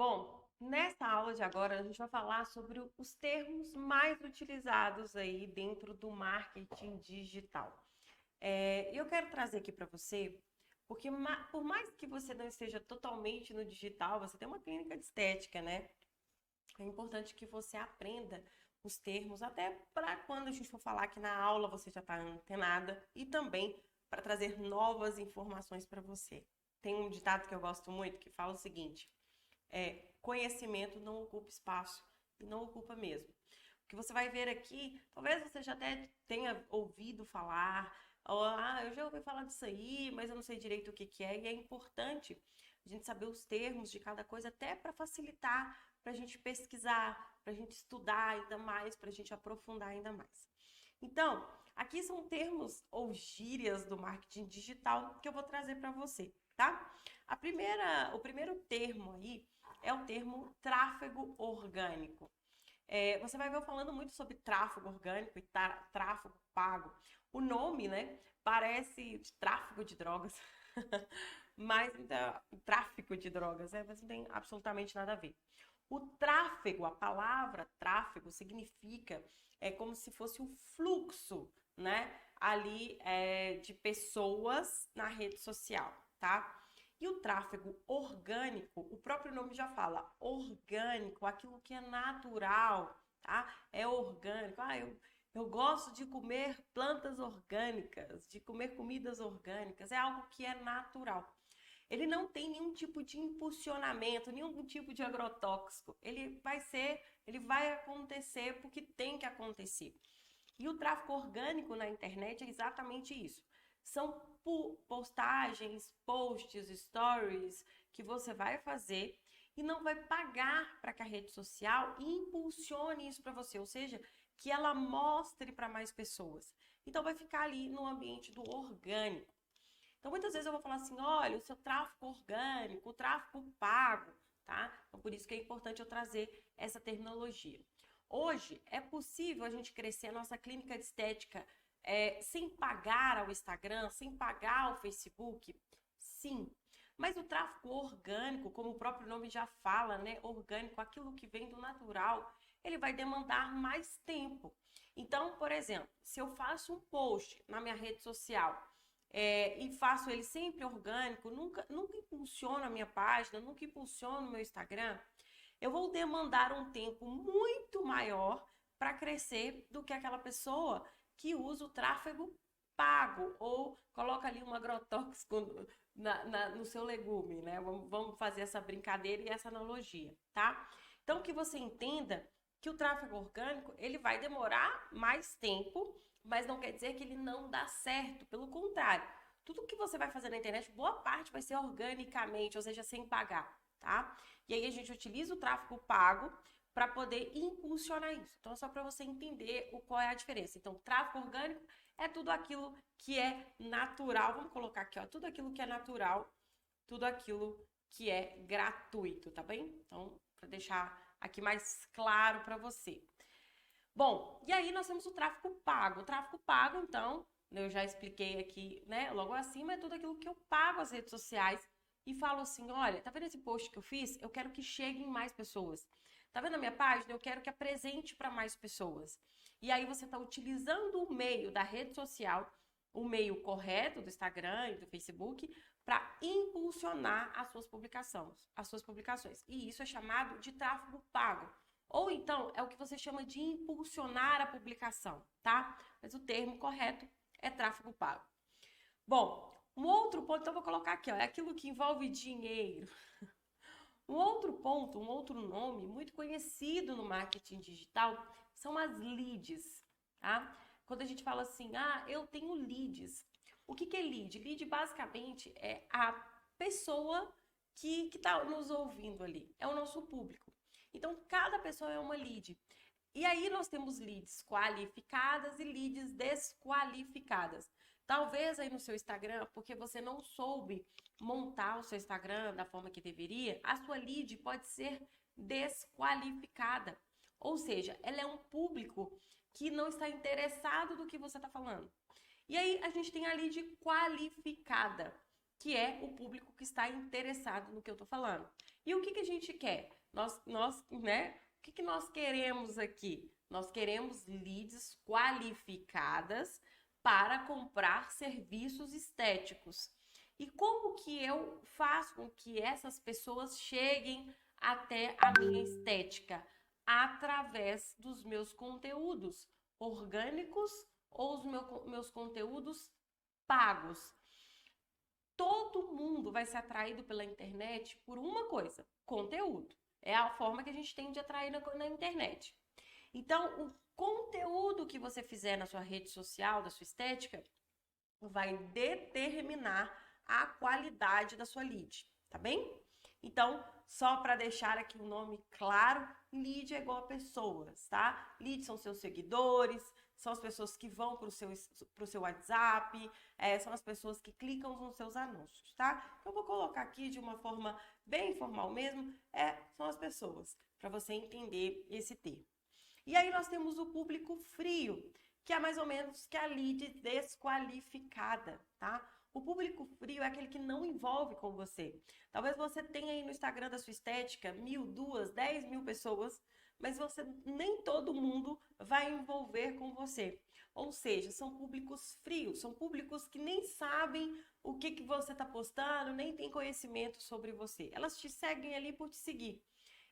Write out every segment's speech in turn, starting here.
Bom, nessa aula de agora a gente vai falar sobre os termos mais utilizados aí dentro do marketing digital. Eu quero trazer aqui para você, porque por mais que você não esteja totalmente no digital, você tem uma clínica de estética, né? É importante que você aprenda os termos, até para quando a gente for falar aqui na aula você já está antenada e também para trazer novas informações para você. Tem um ditado que eu gosto muito que fala o seguinte: conhecimento não ocupa espaço e não ocupa mesmo. O que você vai ver aqui, talvez você já até tenha ouvido falar, ou, eu já ouvi falar disso aí, mas eu não sei direito o que que é, e é importante a gente saber os termos de cada coisa, até para facilitar, para a gente pesquisar, para a gente estudar ainda mais, para a gente aprofundar ainda mais. Então, aqui são termos ou gírias do marketing digital que eu vou trazer para você, tá? O primeiro termo aí é o termo tráfego orgânico. Você vai ver eu falando muito sobre tráfego orgânico e tráfego pago. O nome, né, parece tráfego de drogas, mas então, tráfico de drogas, mas não tem absolutamente nada a ver. O tráfego, a palavra tráfego significa como se fosse um fluxo, né, ali de pessoas na rede social, tá? E o tráfego orgânico, o próprio nome já fala, orgânico, aquilo que é natural, tá? É orgânico. Eu gosto de comer plantas orgânicas, de comer comidas orgânicas, é algo que é natural. Ele não tem nenhum tipo de impulsionamento, nenhum tipo de agrotóxico. Ele vai acontecer porque tem que acontecer. E o tráfego orgânico na internet é exatamente isso. São postagens, posts, stories que você vai fazer e não vai pagar para que a rede social impulsione isso para você, ou seja, que ela mostre para mais pessoas. Então vai ficar ali no ambiente do orgânico. Então muitas vezes eu vou falar assim, olha, o seu tráfego orgânico, o tráfego pago, tá? Então por isso que é importante eu trazer essa terminologia. Hoje é possível a gente crescer a nossa clínica de estética sem pagar ao Instagram, sem pagar ao Facebook? Sim. Mas o tráfego orgânico, como o próprio nome já fala, né? Orgânico, aquilo que vem do natural, ele vai demandar mais tempo. Então, por exemplo, se eu faço um post na minha rede social e faço ele sempre orgânico, nunca impulsiono a minha página, nunca impulsiono o meu Instagram, eu vou demandar um tempo muito maior para crescer do que aquela pessoa que usa o tráfego pago ou coloca ali um agrotóxico no seu legume, né? Vamos fazer essa brincadeira e essa analogia, tá? Então, que você entenda que o tráfego orgânico, ele vai demorar mais tempo, mas não quer dizer que ele não dá certo. Pelo contrário, tudo que você vai fazer na internet, boa parte vai ser organicamente, ou seja, sem pagar, tá? E aí a gente utiliza o tráfego pago para poder impulsionar isso. Então, é só para você entender qual é a diferença. Então, tráfego orgânico é tudo aquilo que é natural. Vamos colocar aqui, ó, tudo aquilo que é natural, tudo aquilo que é gratuito, tá bem? Então, para deixar aqui mais claro para você. Bom, e aí nós temos o tráfego pago. O tráfego pago, então, eu já expliquei aqui, né, logo acima, é tudo aquilo que eu pago às redes sociais e falo assim, olha, tá vendo esse post que eu fiz? Eu quero que cheguem mais pessoas. Tá vendo a minha página? Eu quero que apresente para mais pessoas. E aí você está utilizando o meio da rede social, o meio correto do Instagram e do Facebook, para impulsionar as suas publicações. E isso é chamado de tráfego pago. Ou então é o que você chama de impulsionar a publicação, tá? Mas o termo correto é tráfego pago. Bom, um outro ponto, então vou colocar aqui, ó, é aquilo que envolve dinheiro. Um outro ponto, um outro nome muito conhecido no marketing digital são as leads, tá? Quando a gente fala assim, eu tenho leads. O que é lead? Lead basicamente é a pessoa que está nos ouvindo ali, é o nosso público. Então, cada pessoa é uma lead. E aí nós temos leads qualificadas e leads desqualificadas. Talvez aí no seu Instagram, porque você não soube montar o seu Instagram da forma que deveria, a sua lead pode ser desqualificada. Ou seja, ela é um público que não está interessado no que você está falando. E aí a gente tem a lead qualificada, que é o público que está interessado no que eu estou falando. E o que a gente quer? Né? O que nós queremos aqui? Nós queremos leads qualificadas para comprar serviços estéticos. E como que eu faço com que essas pessoas cheguem até a minha estética? Através dos meus conteúdos orgânicos ou os meus conteúdos pagos. Todo mundo vai ser atraído pela internet por uma coisa: conteúdo. É a forma que a gente tem de atrair na internet. Então, o conteúdo que você fizer na sua rede social, da sua estética, vai determinar a qualidade da sua lead, tá bem? Então, só para deixar aqui o nome claro, lead é igual a pessoas, tá? Lead são seus seguidores, são as pessoas que vão para o seu WhatsApp, são as pessoas que clicam nos seus anúncios, tá? Eu vou colocar aqui de uma forma bem informal mesmo, são as pessoas, para você entender esse termo. E aí nós temos o público frio, que é mais ou menos que a lead desqualificada, tá? O público frio é aquele que não envolve com você. Talvez você tenha aí no Instagram da sua estética 1.000, 2.000, 10.000 pessoas, mas nem todo mundo vai envolver com você. Ou seja, são públicos frios, são públicos que nem sabem o que você está postando, nem tem conhecimento sobre você. Elas te seguem ali por te seguir.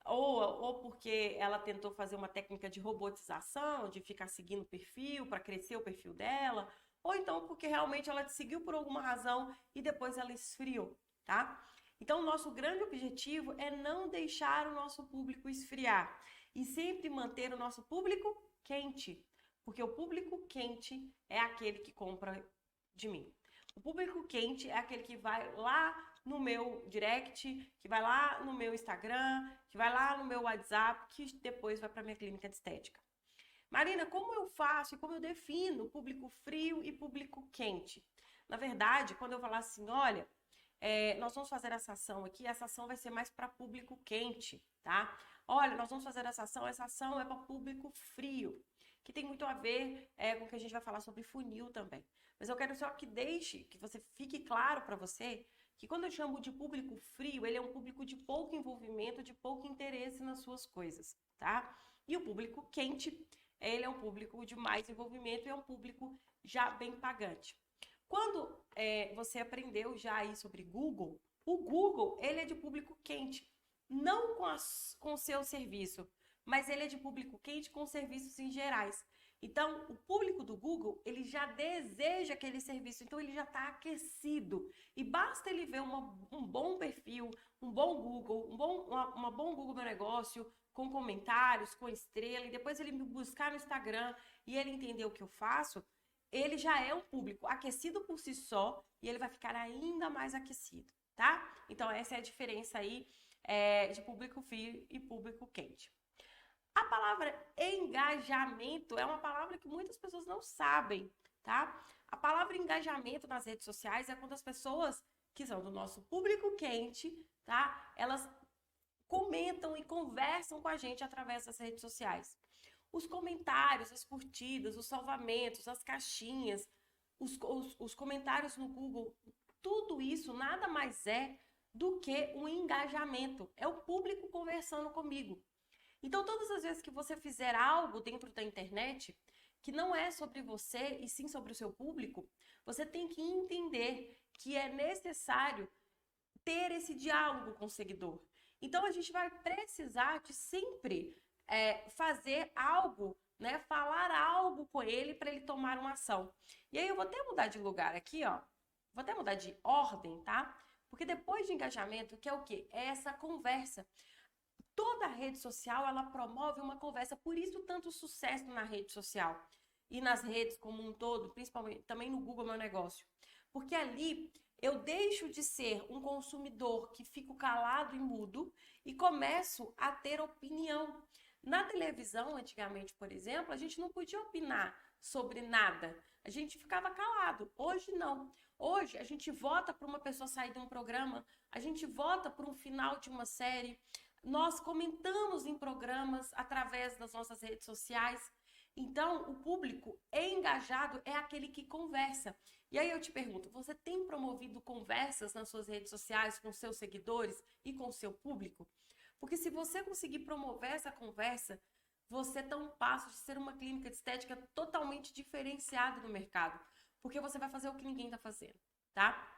Ou porque ela tentou fazer uma técnica de robotização, de ficar seguindo o perfil para crescer o perfil dela, ou então porque realmente ela te seguiu por alguma razão e depois ela esfriou, tá? Então, o nosso grande objetivo é não deixar o nosso público esfriar e sempre manter o nosso público quente, porque o público quente é aquele que compra de mim. O público quente é aquele que vai lá no meu direct, que vai lá no meu Instagram, que vai lá no meu WhatsApp, que depois vai para minha clínica de estética. Marina, como eu faço e como eu defino público frio e público quente? Na verdade, quando eu falar assim, olha, nós vamos fazer essa ação aqui, essa ação vai ser mais para público quente, tá? Olha, nós vamos fazer essa ação é para público frio, que tem muito a ver com o que a gente vai falar sobre funil também. Mas eu quero só que que você fique claro para você, que quando eu chamo de público frio, ele é um público de pouco envolvimento, de pouco interesse nas suas coisas, tá? E o público quente, ele é um público de mais envolvimento e é um público já bem pagante. Quando você aprendeu já aí sobre Google, o Google, ele é de público quente, não com o seu serviço, mas ele é de público quente com serviços em gerais. Então, o público do Google, ele já deseja aquele serviço, então ele já está aquecido. E basta ele ver um bom perfil, um bom Google, uma bom Google Meu Negócio, com comentários, com estrela, e depois ele me buscar no Instagram e ele entender o que eu faço, ele já é um público aquecido por si só e ele vai ficar ainda mais aquecido, tá? Então, essa é a diferença aí de público frio e público quente. A palavra engajamento é uma palavra que muitas pessoas não sabem, tá? A palavra engajamento nas redes sociais é quando as pessoas que são do nosso público quente, tá? Elas comentam e conversam com a gente através das redes sociais. Os comentários, as curtidas, os salvamentos, as caixinhas, os comentários no Google, tudo isso nada mais é do que um engajamento. É o público conversando comigo. Então, todas as vezes que você fizer algo dentro da internet que não é sobre você e sim sobre o seu público, você tem que entender que é necessário ter esse diálogo com o seguidor. Então, a gente vai precisar de sempre fazer algo, né? Falar algo com ele para ele tomar uma ação. E aí eu vou até mudar de lugar aqui, ó. Vou até mudar de ordem, tá? Porque depois de engajamento, que é o quê? É essa conversa. Toda rede social, ela promove uma conversa, por isso tanto sucesso na rede social e nas redes como um todo, principalmente também no Google Meu Negócio. Porque ali eu deixo de ser um consumidor que fico calado e mudo e começo a ter opinião. Na televisão, antigamente, por exemplo, a gente não podia opinar sobre nada. A gente ficava calado. Hoje não. Hoje a gente vota para uma pessoa sair de um programa, a gente vota por um final de uma série. Nós comentamos em programas através das nossas redes sociais. Então, o público engajado é aquele que conversa. E aí eu te pergunto, você tem promovido conversas nas suas redes sociais com seus seguidores e com o seu público? Porque se você conseguir promover essa conversa, você está um passo de ser uma clínica de estética totalmente diferenciada no mercado. Porque você vai fazer o que ninguém está fazendo, tá?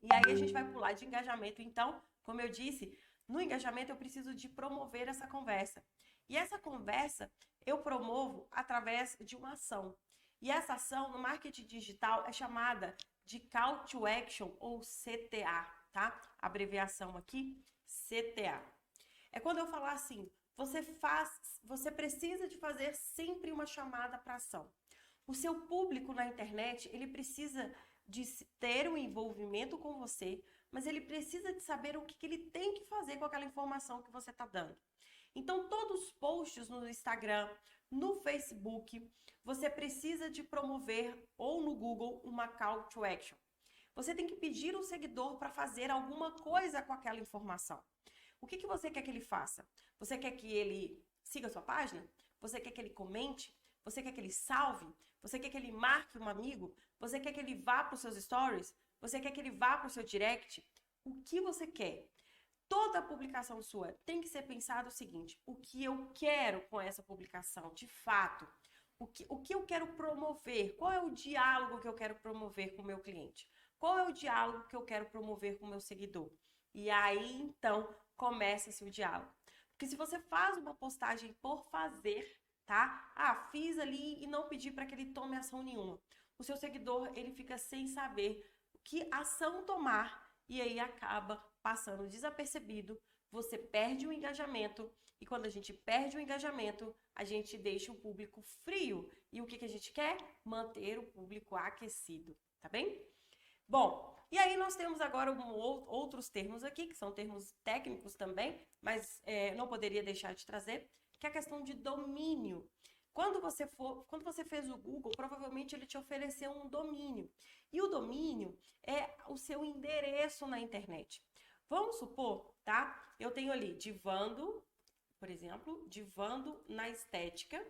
E aí a gente vai pular de engajamento. Então, como eu disse, no engajamento eu preciso de promover essa conversa. E essa conversa eu promovo através de uma ação. E essa ação no marketing digital é chamada de Call to Action ou CTA, tá? Abreviação aqui, CTA. É quando eu falar assim, você precisa de fazer sempre uma chamada para ação. O seu público na internet, ele precisa de ter um envolvimento com você, mas ele precisa de saber o que ele tem que fazer com aquela informação que você está dando. Então, todos os posts no Instagram, no Facebook, você precisa de promover, ou no Google, uma call to action. Você tem que pedir o seguidor para fazer alguma coisa com aquela informação. O que você quer que ele faça? Você quer que ele siga a sua página? Você quer que ele comente? Você quer que ele salve? Você quer que ele marque um amigo? Você quer que ele vá para os seus stories? Você quer que ele vá para o seu direct? O que você quer? Toda publicação sua tem que ser pensado o seguinte: o que eu quero com essa publicação, de fato? O que eu quero promover? Qual é o diálogo que eu quero promover com o meu cliente? Qual é o diálogo que eu quero promover com o meu seguidor? E aí, então, começa-se o diálogo. Porque se você faz uma postagem por fazer, tá? Fiz ali e não pedi para que ele tome ação nenhuma. O seu seguidor, ele fica sem saber que ação tomar e aí acaba passando desapercebido, você perde o engajamento e quando a gente perde o engajamento, a gente deixa o público frio. E o que a gente quer? Manter o público aquecido, tá bem? Bom, e aí nós temos agora outros termos aqui, que são termos técnicos também, mas não poderia deixar de trazer, que é a questão de domínio. Quando você fez o Google, provavelmente ele te ofereceu um domínio. E o domínio é o seu endereço na internet. Vamos supor, tá? Eu tenho ali Divando, por exemplo, Divando na Estética,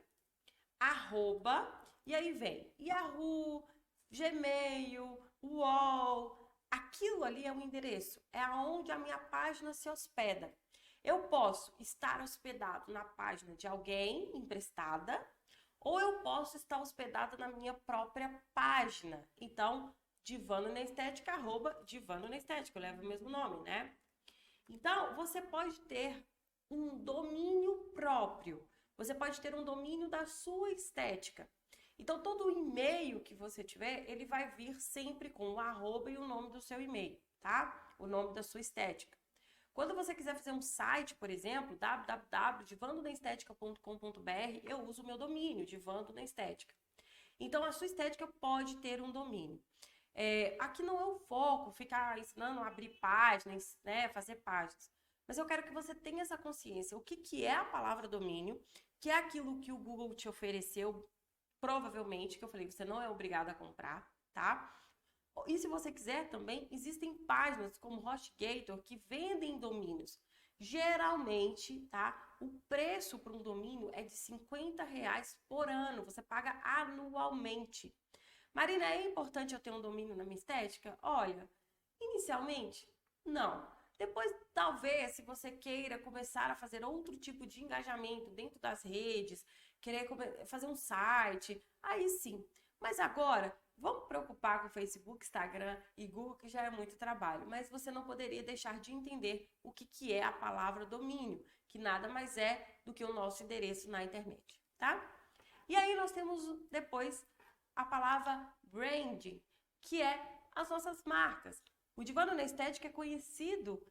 @ e aí vem Yahoo, Gmail, UOL. Aquilo ali é o endereço, é aonde a minha página se hospeda. Eu posso estar hospedado na página de alguém emprestada, ou eu posso estar hospedado na minha própria página. Então, Divando na Estética, @ Divando na Estética, eu levo o mesmo nome, né? Então, você pode ter um domínio próprio. Você pode ter um domínio da sua estética. Então, todo e-mail que você tiver, ele vai vir sempre com o @ e o nome do seu e-mail, tá? O nome da sua estética. Quando você quiser fazer um site, por exemplo, www.divandonaestetica.com.br, eu uso o meu domínio, Divando na Estética. Então, a sua estética pode ter um domínio. Aqui não é o foco, ficar ensinando a abrir páginas, né, fazer páginas. Mas eu quero que você tenha essa consciência. O que é a palavra domínio, que é aquilo que o Google te ofereceu, provavelmente, que eu falei, você não é obrigado a comprar, tá? E se você quiser também, existem páginas como HostGator que vendem domínios. Geralmente, tá? O preço para um domínio é de R$ 50 por ano. Você paga anualmente. Marina, é importante eu ter um domínio na minha estética? Olha, inicialmente, não. Depois, talvez, se você queira começar a fazer outro tipo de engajamento dentro das redes, querer fazer um site, aí sim. Mas agora, vamos preocupar com Facebook, Instagram e Google, que já é muito trabalho. Mas você não poderia deixar de entender o que é a palavra domínio, que nada mais é do que o nosso endereço na internet, tá? E aí nós temos depois a palavra branding, que é as nossas marcas. O Divando na Estética é conhecido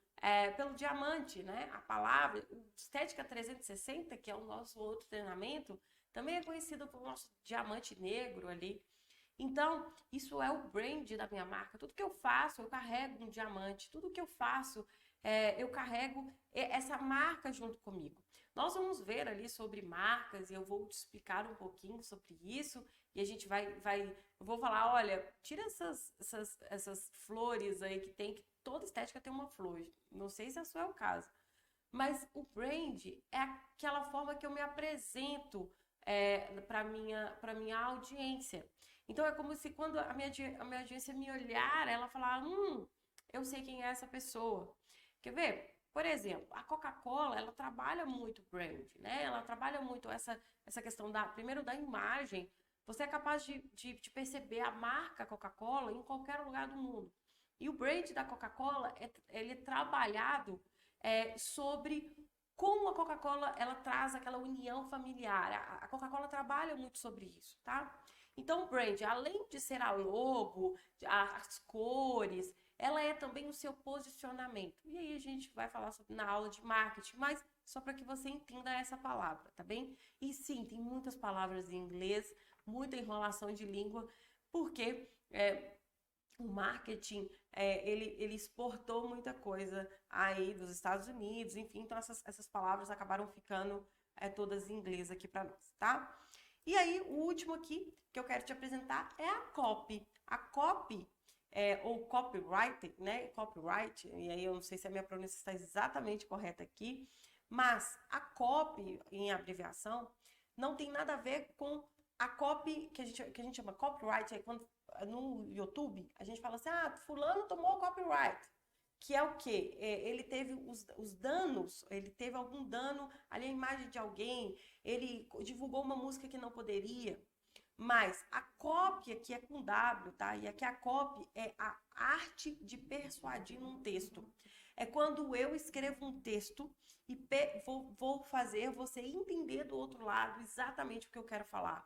pelo diamante, né? A palavra Estética 360, que é o nosso outro treinamento, também é conhecido pelo nosso diamante negro ali. Então, isso é o brand da minha marca. Tudo que eu faço, eu carrego um diamante. Tudo que eu faço, eu carrego essa marca junto comigo. Nós vamos ver ali sobre marcas e eu vou te explicar um pouquinho sobre isso. E a gente eu vou falar, olha, tira essas flores aí que tem, que toda estética tem uma flor. Não sei se isso é o caso. Mas o brand é aquela forma que eu me apresento para minha audiência. Então é como se quando a minha audiência me olhar, ela falar, eu sei quem é essa pessoa. Quer ver? Por exemplo, a Coca-Cola, ela trabalha muito brand, né? Ela trabalha muito essa questão primeiro da imagem. Você é capaz de perceber a marca Coca-Cola em qualquer lugar do mundo. E o brand da Coca-Cola, ele é trabalhado sobre como a Coca-Cola ela traz aquela união familiar. A Coca-Cola trabalha muito sobre isso, tá? Então, o brand, além de ser a logo, as cores, ela é também o seu posicionamento. E aí a gente vai falar na aula de marketing, mas só para que você entenda essa palavra, tá bem? E sim, tem muitas palavras em inglês, muita enrolação de língua, porque o marketing, ele exportou muita coisa aí dos Estados Unidos, enfim, então essas palavras acabaram ficando todas em inglês aqui para nós, tá? E aí, o último aqui que eu quero te apresentar é a copy. A copy, ou copywriter, né? Copyright, e aí eu não sei se a minha pronúncia está exatamente correta aqui, mas a copy, em abreviação, não tem nada a ver com a copy que a gente chama copyright, quando no YouTube a gente fala assim, fulano tomou copyright, que é o quê? Ele teve os danos, ele teve algum dano ali à imagem de alguém, ele divulgou uma música que não poderia, mas a cópia, que é com W, tá? E aqui a copy é a arte de persuadir num texto. É quando eu escrevo um texto e vou fazer você entender do outro lado exatamente o que eu quero falar.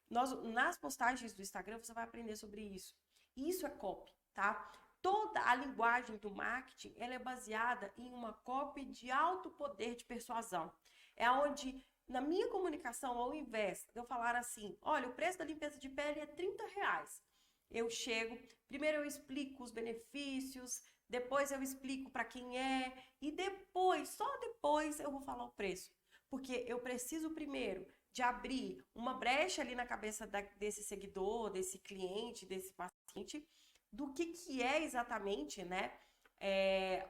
Nas postagens do Instagram, você vai aprender sobre isso. Isso é copy, tá? Toda a linguagem do marketing, ela é baseada em uma copy de alto poder de persuasão. É onde, na minha comunicação, ao invés de eu falar assim, olha, o preço da limpeza de pele é R$ 30. Eu chego, primeiro eu explico os benefícios, depois eu explico para quem é, e depois, só depois eu vou falar o preço. Porque eu preciso primeiro de abrir uma brecha ali na cabeça desse seguidor, desse cliente, desse paciente, do que é exatamente, né,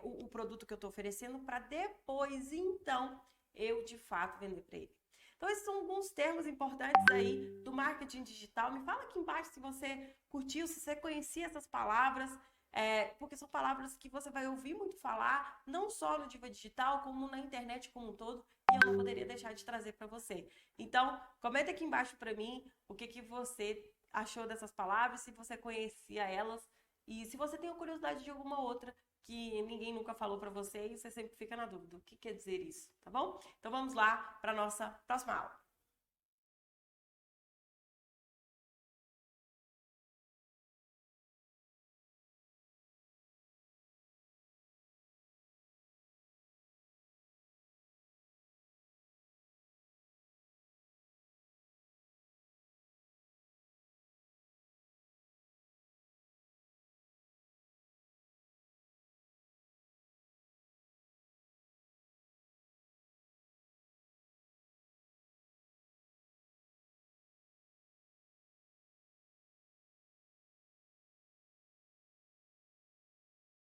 o produto que eu estou oferecendo, para depois, então, eu de fato vender para ele. Então, esses são alguns termos importantes aí do marketing digital. Me fala aqui embaixo se você curtiu, se você conhecia essas palavras, porque são palavras que você vai ouvir muito falar, não só no Diva Digital, como na internet como um todo, e eu não poderia deixar de trazer para você. Então, comenta aqui embaixo para mim o que você achou dessas palavras, se você conhecia elas, e se você tem curiosidade de alguma outra que ninguém nunca falou para você e você sempre fica na dúvida, o que quer dizer isso, tá bom? Então vamos lá para a nossa próxima aula.